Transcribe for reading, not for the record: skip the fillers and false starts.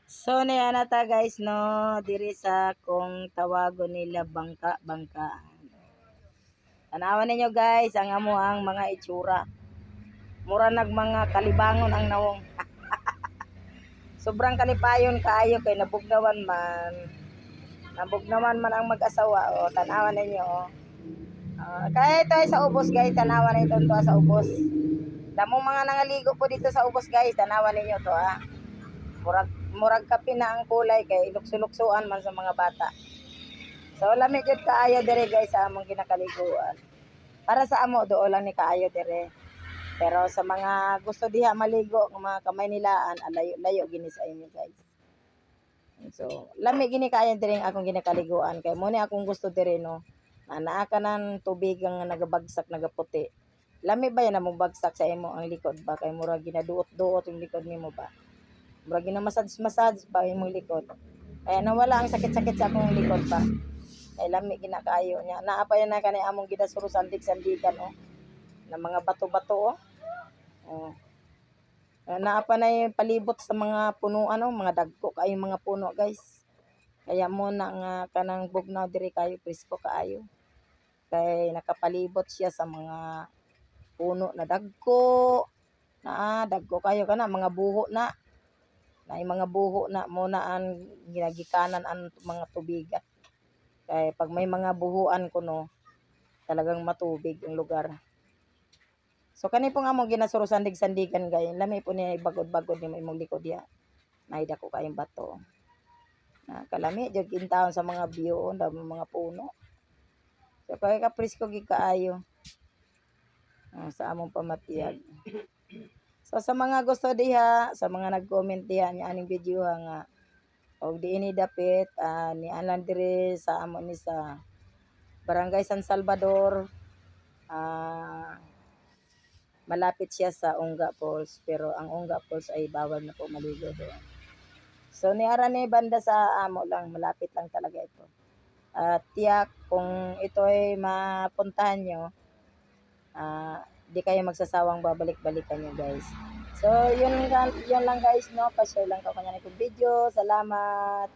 So niya na ta guys no, diri sa kung tawagon nila bangka. Tanawan ninyo guys ang amuang mga itsura. Mura nag mga kalibangon ang nawong. Sobrang kalipayon kaayo kay nabugnawan man. Nabugnawan man ang mag-asawa o tanawan ninyo o. Kaya ito ay sa ubos guys, tanawan ito sa ubos. Damong mga nangaligo po dito sa ubos guys, tanawan ninyo to ha. Murag kape na ang kulay kay lukso-luksuan man sa mga bata. So lami jud kaayo dire guys sa among ginakaliguan. Para sa amo do lang ni kaayo dire. Pero sa mga gusto diha maligo ng mga kamay nilaan, layo gini sa inyo guys. So lami gini kaayo dire akong ginakaliguan kay mo ni akong gusto dire no. Naa ka ng tubig ang nagabagsak nagaputi. Lami ba yan among bagsak sa imo ang likod ba kay mura ginaduot-duot yung likod nimo ba. Mura ginamassage pa imong likod. Kaya nawala ang sakit-sakit sa akong likod pa. Ay lami ginakaayo niya. Naa pa yan na kanay among gidasuro sandig-sandigan oh. Na mga bato-bato oh. Oh. Naa pa na yung palibot sa mga puno ano, mga dagko kaayo mga puno guys. Kaya mo na nga kanang bugnaw diri kayo presko kaayo. Kay nakapalibot siya sa mga puno na dagko. Dagko kayo kana mga buho na. Na mga buho na mo na ang ginagikanan ang mga tubigan. Kay pag may mga buhuan kuno talagang matubig ang lugar. So kani po nga mo ginasuro sandig-sandigan gay. Lami po ni bagod-bagod ni imong likod ya. Naida ko kayong bato. Kalami jud kintawon sa mga view dami mga puno. So kay ka presko gi kaayo. Sa among pamatiyag. So sa mga gusto diha, sa mga nag-comment diha ni aning video nga og diini dapit ni Alan dire sa amo ni sa Barangay San Salvador. Malapit siya sa Ongga Falls pero ang Ongga Falls ay bawal na po maligo doon. So ni Arane banda sa amo lang, malapit lang talaga ito. At tiyak kung ito ay mapuntahan nyo, di kayo magsasawang babalik-balikan nyo guys. So yun lang guys no, pa-share lang ko kanya nitong video. Salamat.